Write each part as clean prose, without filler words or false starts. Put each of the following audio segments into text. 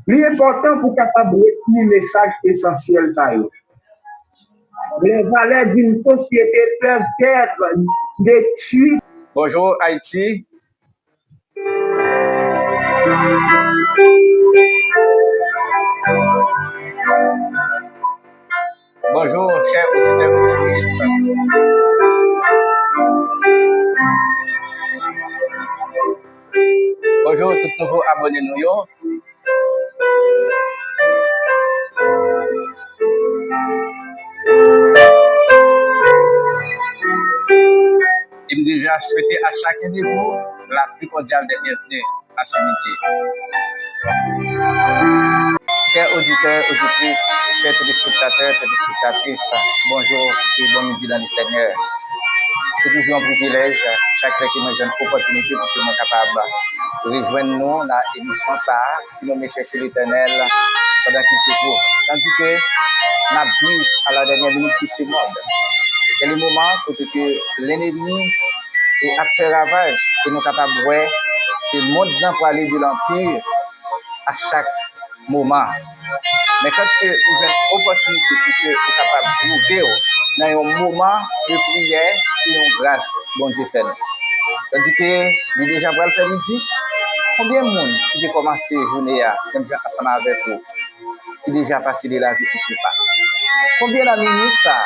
L'important pour capable retenir le message essentiel, ça y est. Les valeurs d'une société peuvent être détruites. Bonjour Haïti. Bonjour chers auditeurs et auditrices. Bonjour tout nouveau abonnés nous yo. Je me déjà souhaiter à chacun de vous la plus cordiale des bienvenus à ce midi. Chers auditeurs, auditrices, chers téléspectateurs, téléspectatrices, bonjour et bon midi dans le Seigneur. C'est toujours un privilège, chaque fois que nous avons une opportunité pour que nous soyons capables de rejoindre nous dans l'émission ça, qui nous met chercher l'éternel pendant qu'il se trouve. Tandis que nous vivons à la dernière minute de ce monde. C'est le moment pour que l'ennemi a fait ravage, que nous sommes capables de voir que le monde pour aller de l'Empire à chaque moment. Mais quand vous avez une opportunité pour que vous soyez capable de trouver dans un moment de prière, c'est une grâce, bon Dieu fait. Tandis que nous déjà pour le faire midi, combien de monde qui a commencé la journée ensemble avec vous, qui déjà passé de la vie pour tout pas? Combien de minutes ça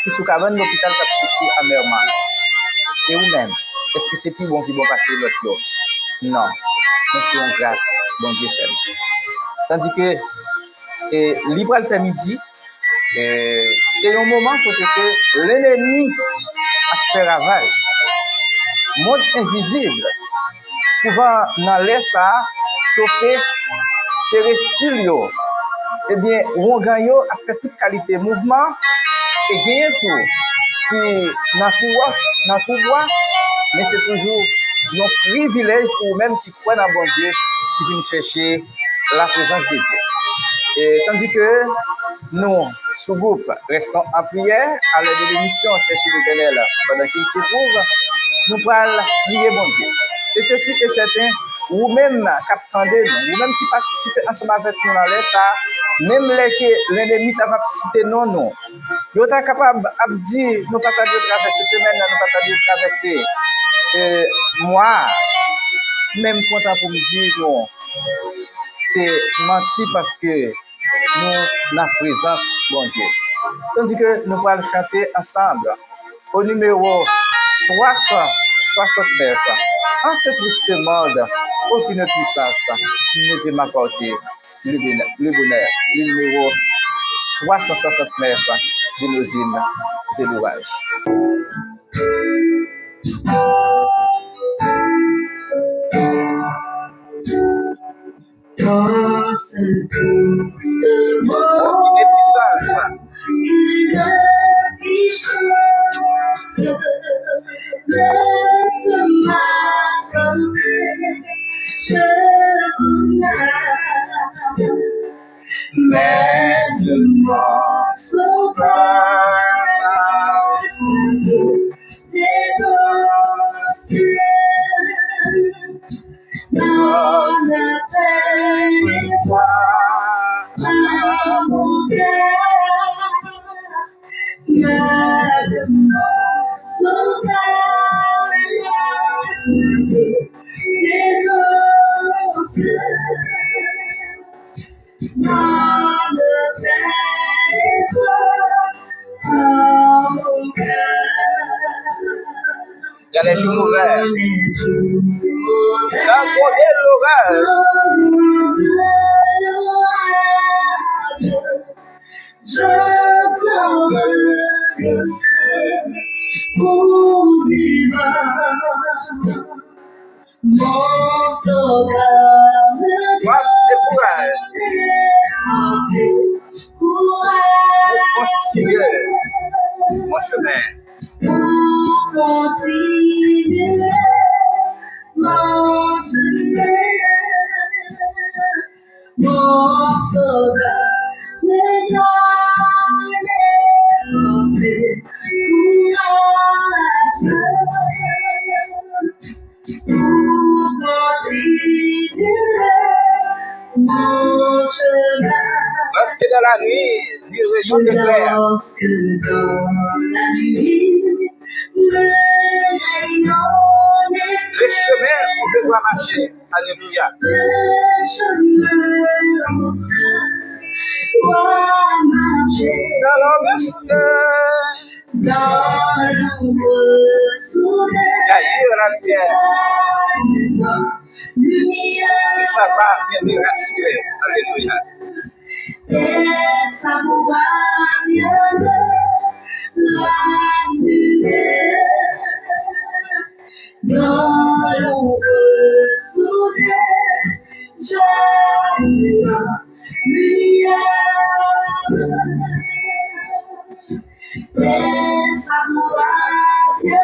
qui sont à l'hôpital qui a souffert amèrement? Et vous-même, est-ce que c'est plus bon qui vont passer l'autre jour? Non, mais c'est une grâce, bon Dieu fait. Tandis que libre le faire midi, c'est un moment pour que l'ennemi a fait ravage. Monde invisible, souvent dans l'air ça, chauffé, terrestre, eh bien, on gagne a fait toute qualité de mouvement et gagne tout qui n'a tout droit, mais c'est toujours un privilège pour même qui croient dans bon Dieu qui viennent chercher la présence de Dieu. Et tandis que nous, sous groupe, restons en prière à l'aide de l'émission Chercher l'Éternel pendant qu'il se trouve, nous pourrons prier bon Dieu. Et c'est sûr et certain, vous-même qui attendez, vous-même qui participez ensemble avec nous dans l'air, ça, même l'ennemi t'a pas cité non. Vous êtes capable de dire, nous pas de traverser semaine, nous pas de traverser moi, même content pour me dire non. C'est menti parce que nous la présence bon Dieu. Tandis que nous allons chanter ensemble au numéro 369. En ce triste monde, aucune puissance ne peut m'apporter le bonheur. Le numéro 369 de nos hymnes et louages. Dans ce triste monde, une puissance d'être m'apporter ce bonheur. Mais de moi sauveur des océans. Dans la peine et soir à mon cœur, mais de mon sauveur des océans. Dans la peine et soir à mon cœur. Il y a les jours ouverts. Quand on est l'orage. Je pleure le ciel pour vivre. Mon sauveur me Face de courage. Pour continuer mon chemin. Pour continuer mon chemin, mon sauveur me donne les forces pour Lorsque dans la nuit, il rayon d'éclair, Lorsque dans la nuit, le rayon le chemin où je dois marcher. Alléluia. le chemin où je dois marcher. Dans l'ombre soudain, Dans l'ombre soudaine, jaillir la lumière. lumière Et ça va bien me rassurer. Alléluia. et favorable rassurée. Dans l'ombre soudaine, jaillit la lumière et favorable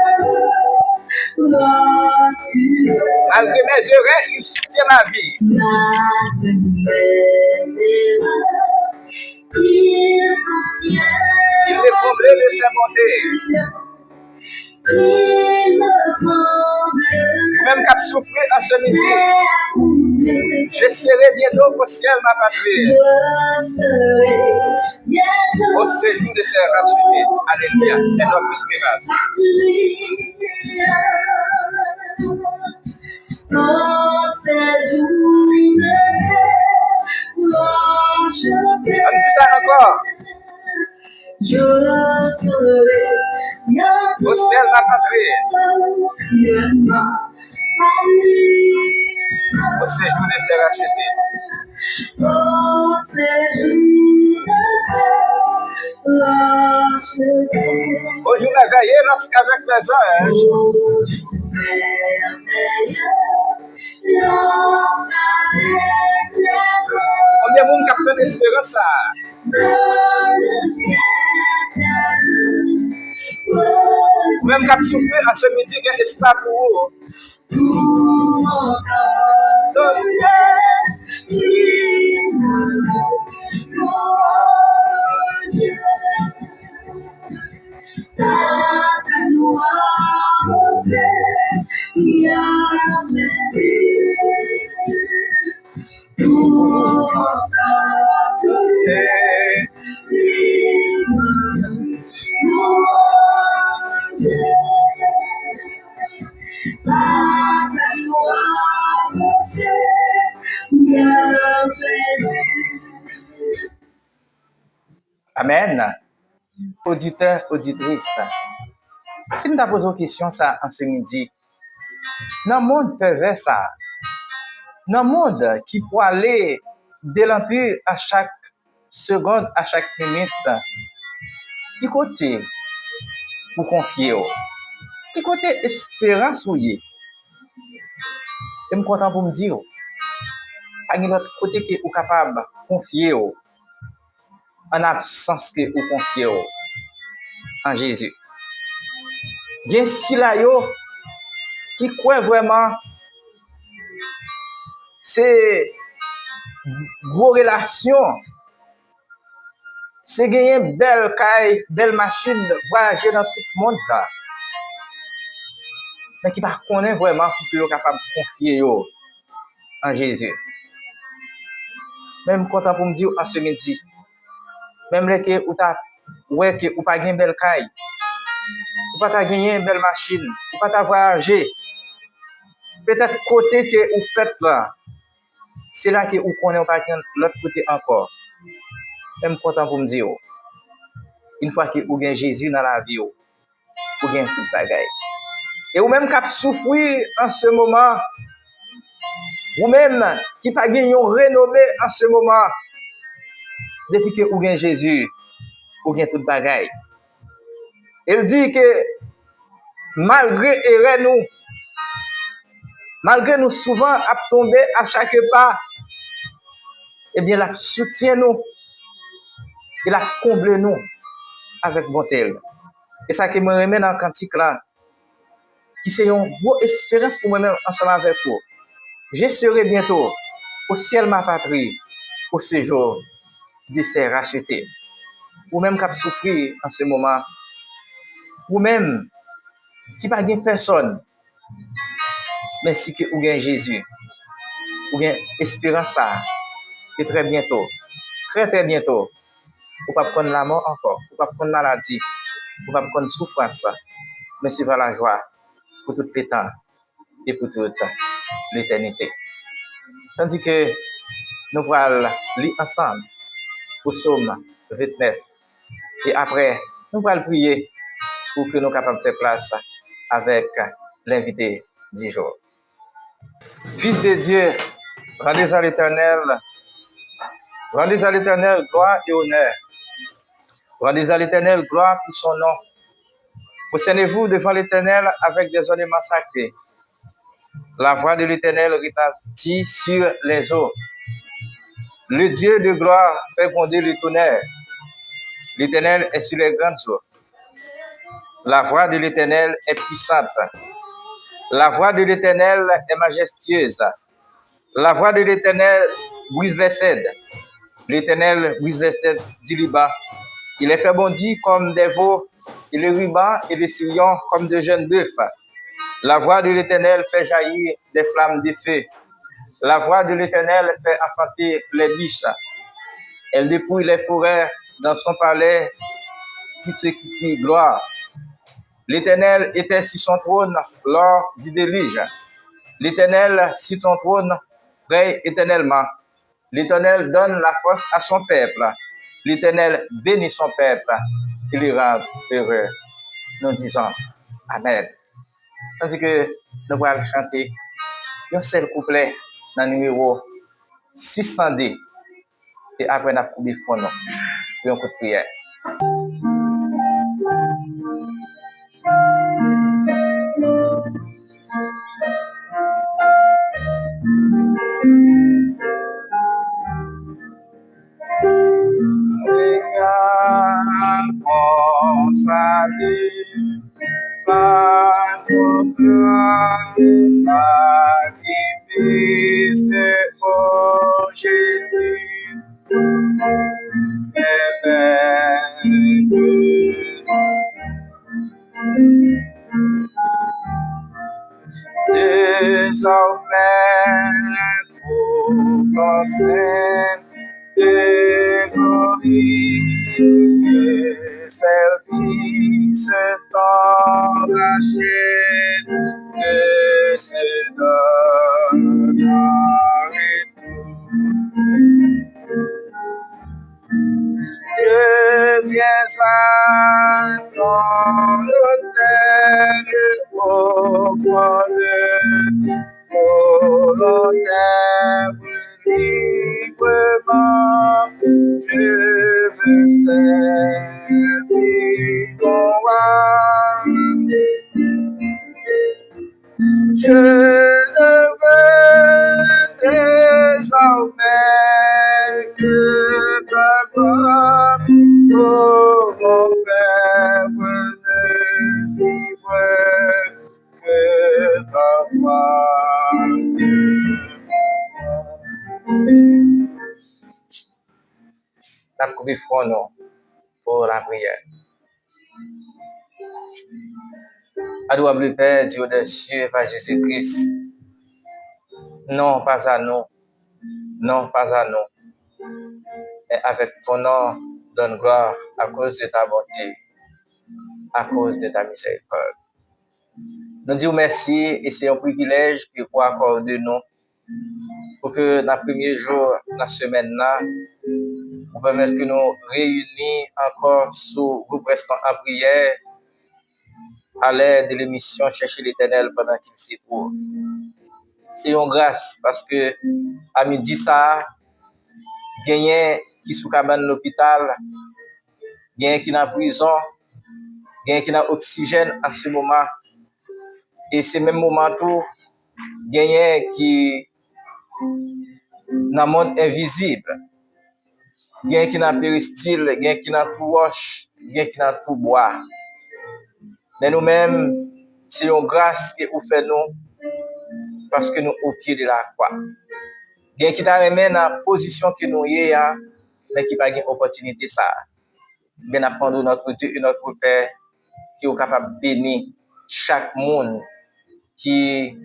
rassurée. Malgré mes erreurs, il soutient ma vie. Malgré mes erreurs, il soutient Il me comble de ses bontés. il me comble Même qu'à souffrir en ce midi, de je serai bientôt au ciel, ma patrie, je serai bientôt au séjour de ses rachetés. Alléluia. Et notre espérance. Dans ces jours On dit ça encore. je serai bientôt Au ciel, ma patrie, au séjour de ses rachetés. Au jour merveilleux, lorsqu'avec mes anges, combien de monde qui a plein d'espérance ça? Même qui a souffert en ce midi, il y a espoir pour vous. Amen. Auditeur, auditrice, si nous posons une question ça en ce midi, dans le monde pervers ça, dans le monde qui peut aller de l'empire à chaque seconde, à chaque minute, qui côté pour confier, qui côté espérance ou y, et me content pour me dire, à l'autre côté qui est capable de confier en absence que ou confier en Jésus. Bien si là yo qui croit vraiment c'est gros relation, c'est gagner belle caille, belle machine, voyager dans tout le monde là. Mais qui pas connaît vraiment pour que yo capable de confier yo en Jésus. Même content pour me dire en ce midi, même les que ou ta ouais que ou pas gagner belle caille, ou pas gagner belle machine, ou pas voyager. Peut-être côté que vous faites là, c'est là que vous connaissez pas l'autre côté encore. Même content pour me dire, une fois que vous avez Jésus dans la vie, vous avez tout bagaille. Et vous-même qui souffrez en ce moment, vous-même qui pas gagné une renommée en ce moment, depuis que vous avez Jésus, vous avez tout bagaille. Il dit que malgré nous souvent à tomber à chaque pas, eh bien, la soutient nous, il a comblé nous avec bonté. Et ça qui me remet dans le cantique là, qui c'est une grosse espérance pour moi-même ensemble avec vous. Je serai bientôt au ciel ma patrie, au séjour de ses rachetés. Ou même qui souffrir en ce moment, ou même qui n'a pas personne, mais si que vous avez Jésus, vous avez espérance ça, et très bientôt très très bientôt. Ou pas prendre la mort encore, ou pas prendre maladie, ou pas prendre souffrance, mais c'est vers la joie pour tout le temps et pour toute l'éternité. Tandis que nous allons lire ensemble au psaume 29 et après, nous allons prier pour que nous soyons capables de faire place avec l'invité du jour. Fils de Dieu, rendez à l'Éternel gloire et honneur. Rendez à l'Éternel gloire pour son nom. Prosternez-vous devant l'Éternel avec des ornements sacrés. La voix de l'Éternel retentit sur les eaux. Le Dieu de gloire fait gronder le tonnerre. L'Éternel est sur les grandes eaux. La voix de l'Éternel est puissante. La voix de l'Éternel est majestueuse. La voix de l'Éternel brise les cèdres. L'Éternel brise les cèdres du Liban. Il les fait bondir comme des veaux, et les rubans et les sillons comme de jeunes bœufs. La voix de l'Éternel fait jaillir des flammes de feu. La voix de l'Éternel fait enfanter les biches. Elle dépouille les forêts dans son palais, qui se crie gloire. L'Éternel était sur son trône lors du déluge. L'Éternel, sur son trône, règne éternellement. L'Éternel donne la force à son peuple. L'Éternel bénit son peuple et le rend heureux. Nous disons Amen. Tandis que nous allons chanter un seul couplet dans le numéro 600D. Et après, nous allons faire un coup de prière. Salut, par ton grand sacrifice, oh Jésus, désormais pour ton sein et glorieux service t'en rachète que se donne en retour. Je viens à ton hôtel au fond de volontaire librement. Je veux servir ton roi. Je ne veux désormais que ta gloire, oh mon Père, ne vivre que par toi. La coupe front pour la prière. Adorable Père, Dieu des cieux, par Jésus-Christ. Non, pas à nous. Non, pas à nous. Mais avec ton nom, donne gloire à cause de ta bonté, à cause de ta miséricorde. Nous disons merci et c'est un privilège que vous accordez nous pour que dans le premier jour de la semaine, nous permettre que nous réunis encore sous groupe restant en prière à l'aide de l'émission Chercher l'Éternel pendant qu'il s'y trouve. C'est une grâce parce que à midi ça, gagné qui sous cabane l'hôpital, gagné qui dans prison, gagné qui dans oxygène à ce moment. Et c'est même moment tout, gagné qui dans le monde invisible, gagné qui dans péristyle, gagné qui dans tout roche, gagné qui dans tout bois. Mais nous-mêmes, c'est une grâce que vous faites nous parce que nous au pied de la croix. Gagné qui t'a remis dans la position que nous y est, mais qui n'a pas d'opportunité ça. Bien apprendre notre Dieu et notre Père qui est capable de bénir chaque monde qui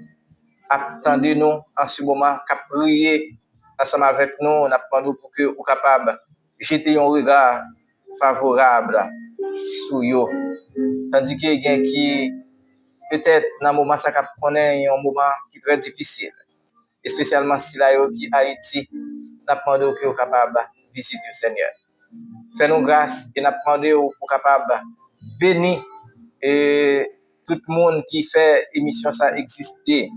attend de nous en ce moment, qui a prié ensemble avec nous, on apprend pour que vous capable jeter un regard favorable sur yo. Tandis que gen qui peut-être dans moment ça cap connaît un moment qui très difficile, spécialement si là yo qui Haïti, n'a demandé que capable visiter le Seigneur. Fais-nous grâce et n'a demandé pour capable bénir et tout le monde qui fait émission ça exister.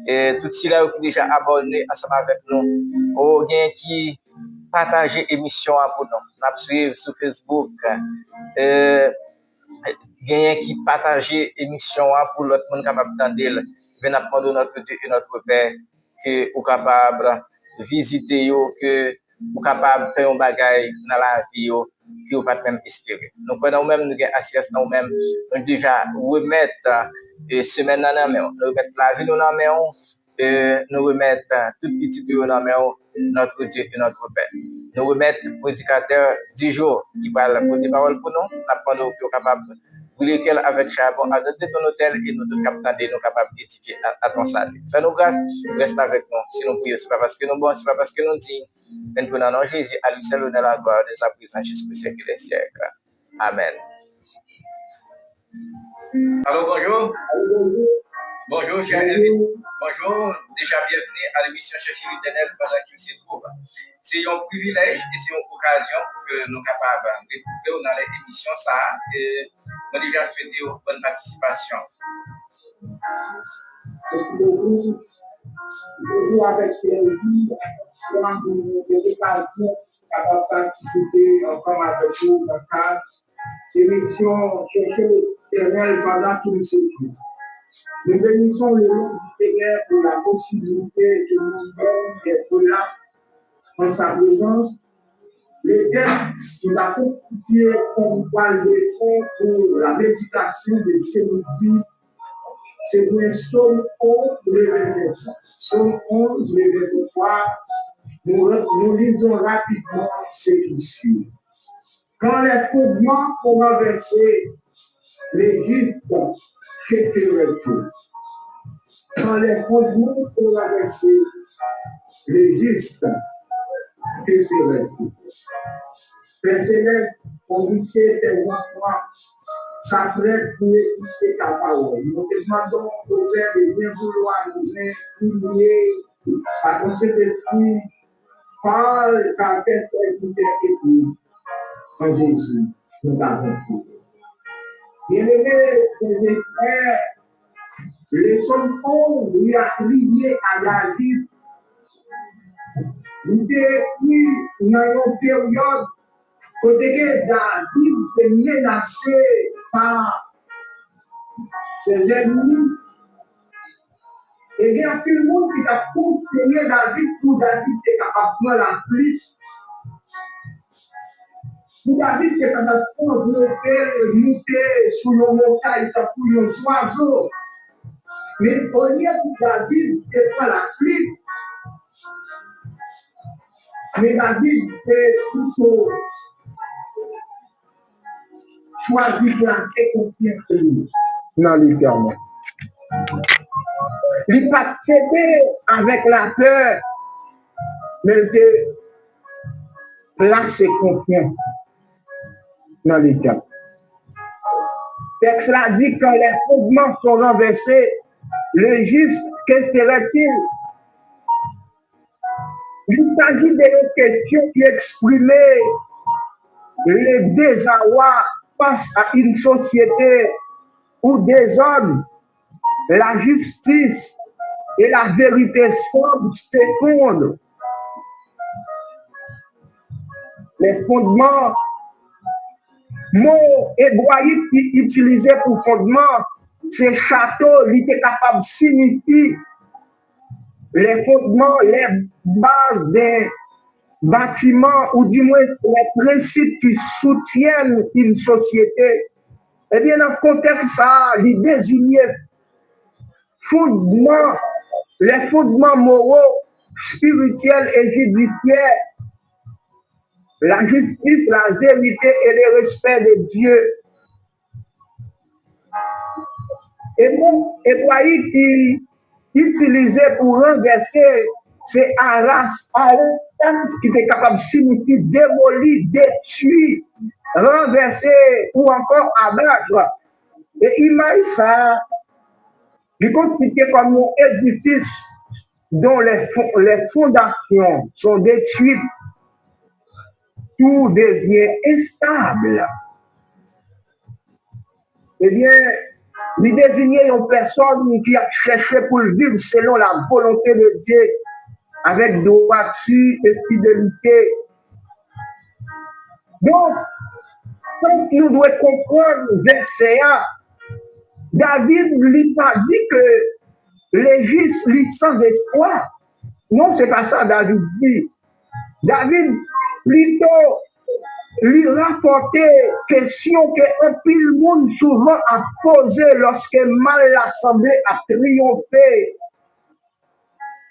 Et tout cela qui déjà abonné ensemble avec nous, ou bien qui partager émission pour nous, n'a suivre sur Facebook, gagnent qui partager émission pour l'autre monde capable d'entendre. Ben apprendre notre Dieu et notre Père que ou capable visiter yo, que ou capable faire un bagage dans la vie yo que ou pas même espérer. Donc pendant même nous gain assurance nous même déjà remettre semaine dans main, nous remettre la vie dans main, nous remettre tout petit yo dans main notre Dieu et notre Père. Nous remettre prédicateur du jour qui parle pour des paroles pour nous, apprendre que capable vous lequel avec charbon à de ton hôtel et nous tous capables nous capables d'édifier à ton salut. Fais-nous grâce, reste avec nous. Si nous prions, c'est pas parce que nous bon, c'est pas parce que nous disons, mais nous prenons Jésus à lui seul dans la gloire de sa présence jusqu'au siècle des siècles. Amen. Alors bonjour. Bonjour, chers amis. Bonjour, déjà bienvenue à l'émission Chercher l'Éternel pendant qu'il s'y trouve. C'est un privilège et c'est une occasion que nous sommes capables de découvrir dans l'émission ça. Et nous déjà souhaité une bonne participation. Nous avec Thierry, on a l'occasion de participer encore avec vous dans le cadre de l'émission Chercher l'Éternel pendant qu'il s'y trouve. Nous bénissons le nom du Seigneur pour la possibilité que nous donne d'être là en sa présence. Le texte qui va constituer comme toile de fond pour la méditation de ce midi, c'est bien Psaume 11, le 29. Psaume 11, le 23. Nous lisons rapidement ce qui suit. Quand les fondements ont renversé l'Égypte, qu'était-il? Quand les fondements ont renversé l'Égypte, qu'était-il? Personnel, conduisez tes enfants, s'apprête pour écouter ta parole. Nous te demandons au Père de bien vouloir nous incliner à ton Saint-Esprit, parle car tes serviteurs écoutent. En Jésus, nous t'avons fait. Bien-aimés, mes frères, le Psaume 11 lui a lié à David. Nous avons dans une période où David est menacé par ses ennemis. Et il y a tout le monde qui a conseillé David pour David est capable de prendre la pluie. Pour David, c'est capable de monter sur le montagne pour les oiseaux. Mais au lieu de David, c'est pas la pluie. Mais David est plutôt choisi de planter confiance dans l'Éternel. Il n'a pas cédé avec la peur, mais il a placé confiance dans l'Éternel. Le texte a dit quand les fondements sont renversés, le juste, que ferait-il? Il s'agit d'une question qui exprimait le désarroi face à une société où des hommes, la justice et la vérité s'effondrent. Les fondements, mot hébraïque utilisé pour fondement, c'est château, il était capable de signifier les fondements, les bases des bâtiments, ou du moins les principes qui soutiennent une société. Eh bien, dans le contexte, ça, il désignait fondements, les fondements moraux, spirituels et judiciaires, la justice, la vérité et le respect de Dieu. Et mon hébraïque qui utilisé pour renverser, c'est aras, qui est capable de signifier démolir, détruire, renverser ou encore abattre. Et imagine ça, il constitue comme un édifice dont les fondations sont détruites, tout devient instable. Eh bien, il désignait une personne qui a cherché pour vivre selon la volonté de Dieu, avec droiture et fidélité. Donc, quand nous devons comprendre verset 1, David lui a dit que les justes lui sans espoir. Non, c'est pas ça David dit. David plutôt lui rapportait question qu'un pile monde souvent a posé lorsque mal l'assemblée a triomphé.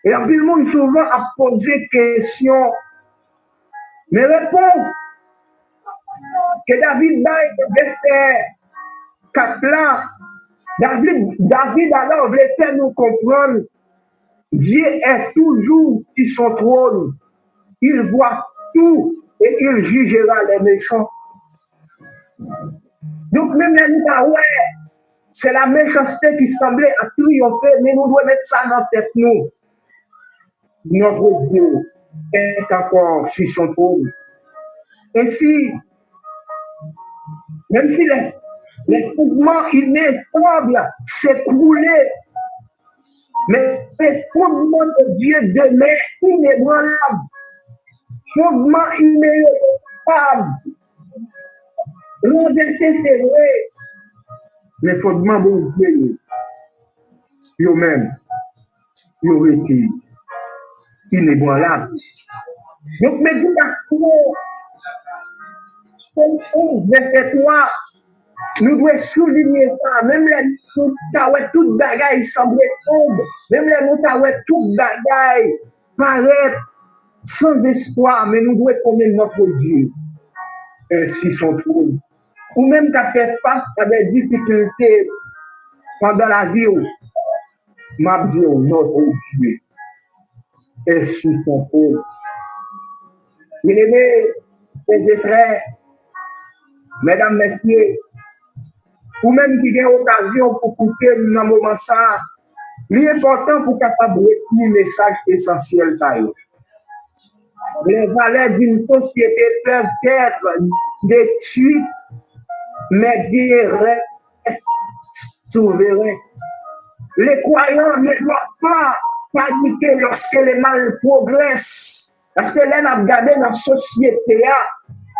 Et un pile monde souvent a posé question. Mais répond que David devait faire 4 là. David alors voulait faire nous comprendre. Dieu est toujours sur son trône. Il voit tout et il jugera les méchants. Donc même les nous, ouais, c'est la méchanceté qui semblait à triompher, mais nous devons mettre ça dans la tête nous. Notre Dieu est encore sur son trône. Ainsi, même si les fondements ineffables s'écroulaient, mais les fondements de Dieu demeurent inébranlables. Fondements ineffables. Renverser, c'est vrai. Les fondements de Dieu, eux-mêmes, ils ont été inébranlables. Donc, méditation, verset 3, nous devons souligner ça. Même les toutes bagailles semblaient tomber. Même les toutes bagailles paraissent sans espoir. Mais nous devons connaître notre Dieu. Ainsi son trône. Ou même qu'à faire face à des difficultés pendant la vie. M'a dit notre Dieu. Ainsi son trône. Bien aimés, mes frères, mesdames, messieurs, ou même qui a occasion pour écouter dans un moment ça, l'important pour capable de retenir le message essentiel ça. Les valeurs d'une société peuvent être détruites, mais Dieu reste souverain. Les croyants ne doivent pas paniquer lorsque le mal progresse. Parce que là, nous regardons dans la société,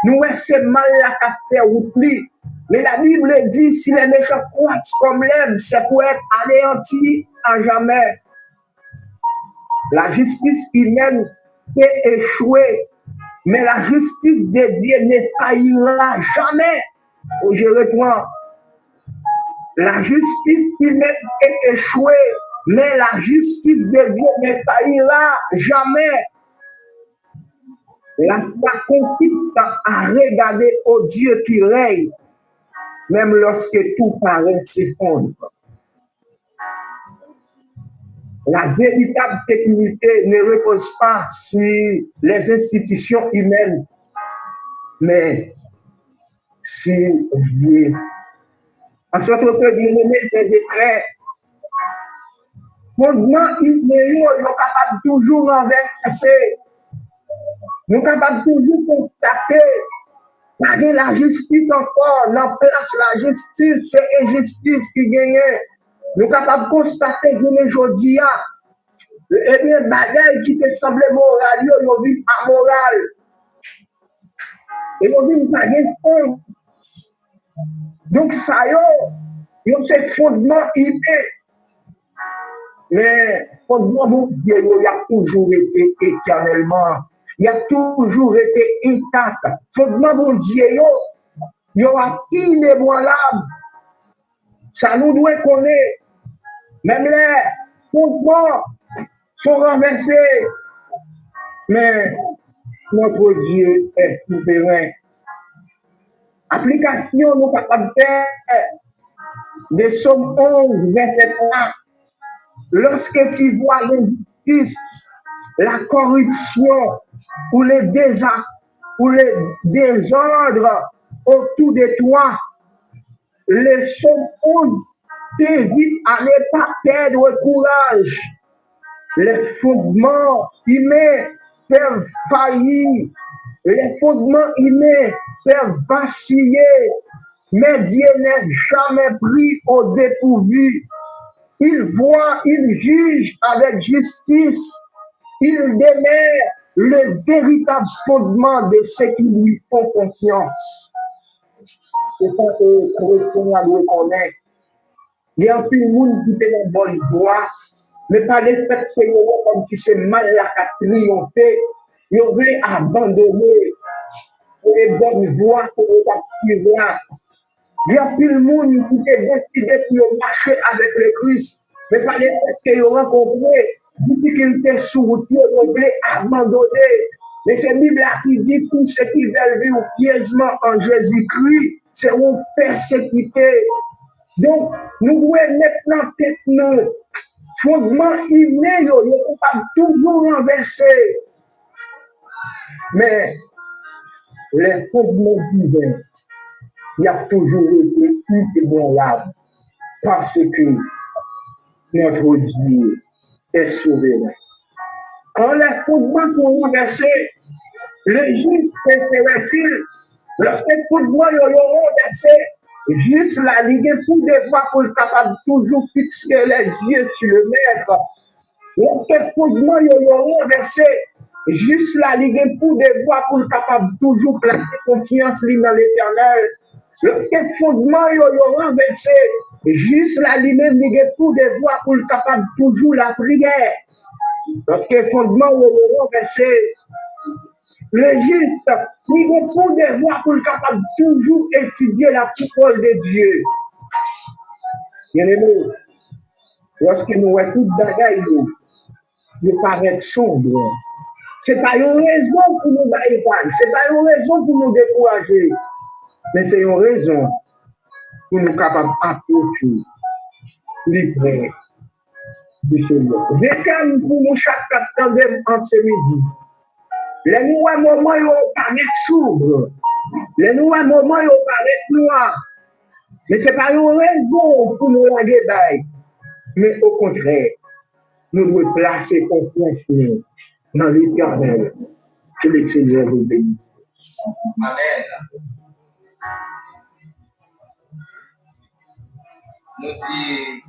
nous c'est mal là qu'à faire oubli. Mais la Bible dit si les méchants croissent comme l'herbe, c'est pour être anéanti à jamais. La justice humaine peut échouer, mais la justice de Dieu ne faillira jamais. Je reprends. La justice humaine peut échouer, mais la justice de Dieu ne faillira jamais. La foi consiste à regarder au Dieu qui règne, même lorsque tout paraît s'effondrer. La véritable sécurité ne repose pas sur les institutions humaines, mais sur Dieu. En ce que bien-aimés, mes frères, fondement humain, nous sommes capables toujours renverser. Nous sommes capables toujours constater. Malgré la justice encore, la place la justice, c'est injustice qui gagne. Nous sommes capables de constater que aujourd'hui, eh bien, bagaille qui te semblait moral, ils vivent amoral. Et ils vivent pas de fond. Donc, ça y a ce fondement humain. Mais fondement de Dieu, il a toujours été éternellement. Il a toujours été intact. Fondement de Dieu, il a inébranlable. Ça nous doit connaître. Même les fondements sont renversés. Mais notre Dieu est souverain. Application, nous sommes capables de faire des Psaume 11, verset 3. Lorsque tu vois l'injustice, la corruption, ou ou les désordres autour de toi. Les Psaume 11 t'invitent à ne pas perdre courage. Les fondements humains peuvent faillir. Les fondements humains peuvent vaciller. Mais Dieu n'est jamais pris au dépourvu. Il voit, il juge avec justice. Il démêle le véritable fondement de ceux qui lui font confiance. C'est ça que le Seigneur doit connaître. Il y a un peu de monde qui fait une bonne voie, mais pas le fait que c'est comme si c'est mal la qu'a triomphé. Ils veulent abandonner les bonnes voies pour les activer. Il y a plus de monde qui est décidé pour marcher avec le Christ, mais pas le fait qu'ils ont rencontré difficultés sur route, ils veulent abandonner. Mais c'est la Bible qui dit tous ceux qui veulent vivre pieusement en Jésus-Christ seront persécutés. Donc, nous devons maintenant tête nos fondements humains, nous sommes toujours renversés. Mais les fondements divins, il y a toujours été inébranlable parce que notre Dieu est souverain. Quand les fondements sont renversés, le juste ferait-il, lorsque les fondements sont renversés, juste la ligue pour des voies pour être capable de toujours fixer les yeux sur le maître. Lorsque les fondements sont renversés, juste la ligue pour des voies pour être capable de toujours placer confiance dans l'éternel. Lorsque les fondements sont renversés, juste la ligue pour des voies pour être capable de toujours la prière. Lorsque les fondements sont renversés, le juste, il est pour des voies pour être capable de toujours étudier la parole de Dieu. Bien aimé, lorsque nous voyons tout bagaille, nous paraît sombre. Ce n'est pas une raison pour nous bailler, ce n'est pas une raison pour nous décourager, mais c'est une raison pour nous capables d'approcher les frères du Seigneur. Décale pour nous chaque tandem en ce midi. Les nouveaux moments, ils paraissent sombres. Les nouveaux moments, ils paraissent noirs. Mais ce n'est pas une raison pour nous laguer d'ail. Mais au contraire, nous devons placer confiance dans l'éternel. Que le Seigneur nous bénisse. Amen. Nous disons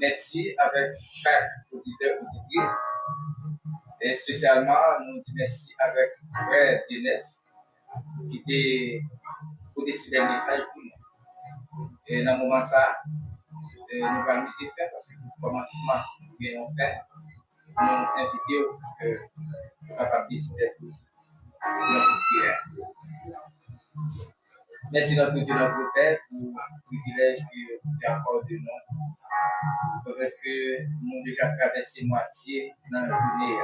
merci avec chaque auditeur auditrice. Et spécialement, nous disons merci avec frère Dionès qui était pour décider le message pour nous. Et dans le moment ça, nous allons le faire parce que le commencement, nous avons fait, nous invitons que nous capables de décider pour notre prière. Merci notre Dieu, notre Père, pour le privilège que tu accordes de nous. Parce que nous avons déjà traversé moitié dans la journée.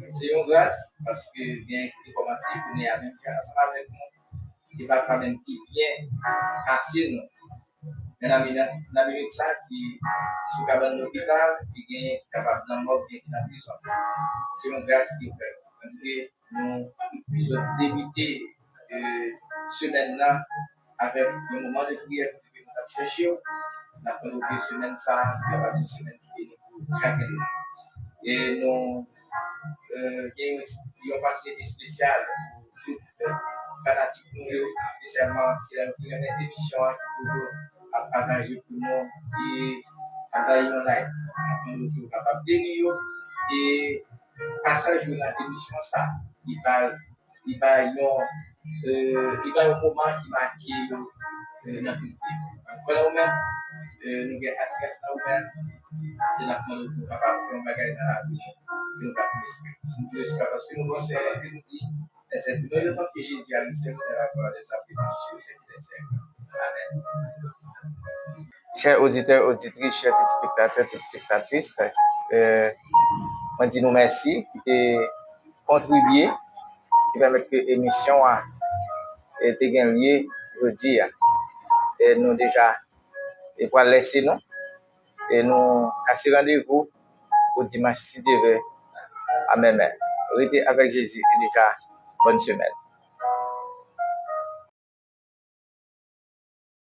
C'est une grâce parce que bien qu'il commence à venir avec nous, il va quand même bien casser nous. Mais dans la minute ça, qui sous cabane de l'hôpital, qui est capable de mort, qui est dans la prison. C'est une grâce qui fait. Parce que nous puissions éviter semaine-là avec le moment de prière que nous avons cherché. La première semaine, ça, il y a une semaine qui est chaque année. Et nous avons passé des spéciales pour toutes les fanatiques, spécialement si la première émission à partager pour nous et à tailler online. Nous sommes capables de lire et passage de l'émission, ça, il va y avoir un moment qui marque notre vie. Voilà, nous-mêmes, nous avons assistance à nous-mêmes, et nous sommes capables de faire un bagage dans la vie, que nous avons espéré. Si nous espérons, parce que nous voulons faire, parce que nous disons, c'est le temps que Jésus a le Seigneur de la gloire des applications, c'est le Seigneur. Amen. Chers auditeurs, auditrices, chers téléspectateurs, téléspectatrices, on dit nous merci qui ont contribué, qui permettent que l'émission ait été gagnée aujourd'hui. Et nous déjà, et pour laisser nous, et nous casser rendez-vous au dimanche 6 à même heure. Restez avec Jésus et déjà, bonne semaine.